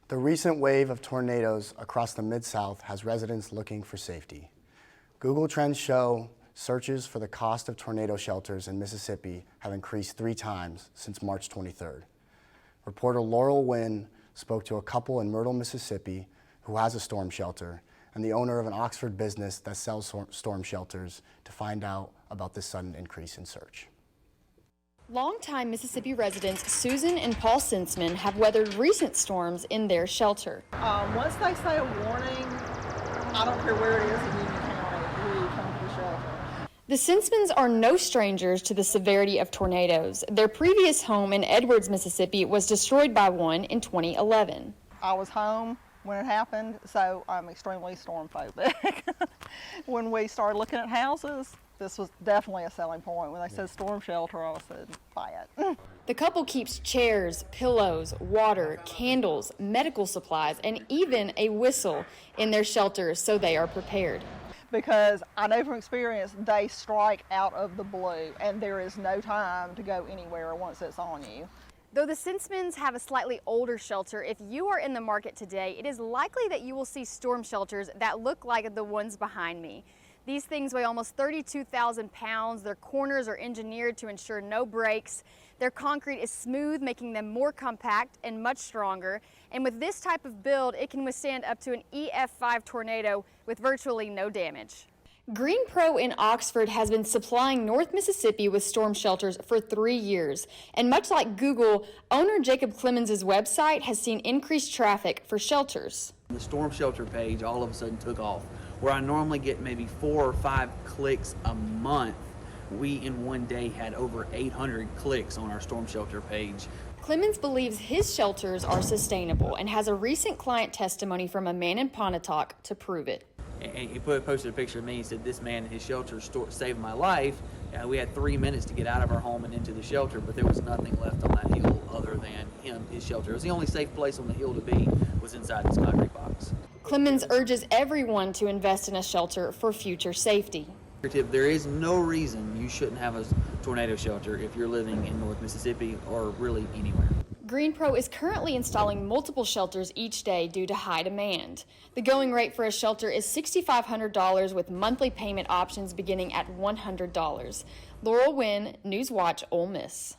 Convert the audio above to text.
The recent wave of tornadoes across the Mid-South has residents looking for safety. Google Trends show searches for the cost of tornado shelters in Mississippi have increased 3 times since March 23rd. Reporter Loral Winn spoke to a couple in Myrtle, Mississippi who has a storm shelter and the owner of an Oxford business that sells storm shelters to find out about this sudden increase in search. Longtime Mississippi residents Susan and Paul Sinsman have weathered recent storms in their shelter. Once they say a warning, I don't care where it is in Union County, we come to the shelter. The Sinsmans are no strangers to the severity of tornadoes. Their previous home in Edwards, Mississippi was destroyed by one in 2011. I was home when it happened, so I'm extremely storm phobic. When we started looking at houses, this was definitely a selling point. When they said storm shelter, I said, buy it. The couple keeps chairs, pillows, water, candles, medical supplies, and even a whistle in their shelters so they are prepared. Because I know from experience, they strike out of the blue, and there is no time to go anywhere once it's on you. Though the Sinsmans have a slightly older shelter, if you are in the market today, it is likely that you will see storm shelters that look like the ones behind me. These things weigh almost 32,000 pounds. Their corners are engineered to ensure no breaks. Their concrete is smooth, making them more compact and much stronger. And with this type of build, it can withstand up to an EF5 tornado with virtually no damage. Green Pro in Oxford has been supplying North Mississippi with storm shelters for 3 years. And much like Google, owner Jacob Clemens' website has seen increased traffic for shelters. The storm shelter page all of a sudden took off. Where I normally get maybe 4 or 5 clicks a month, we in one day had over 800 clicks on our storm shelter page. Clemens believes his shelters are sustainable and has a recent client testimony from a man in Pontotoc to prove it. And he posted a picture of me. He said, "This man in his shelter saved my life." We had 3 minutes to get out of our home and into the shelter, but there was nothing left on that hill other than his shelter. It was the only safe place on the hill to be, was inside this concrete box. Clemens urges everyone to invest in a shelter for future safety. There is no reason you shouldn't have a tornado shelter if you're living in North Mississippi or really anywhere. Green Pro is currently installing multiple shelters each day due to high demand. The going rate for a shelter is $6,500 with monthly payment options beginning at $100. Loral Winn, NewsWatch Ole Miss.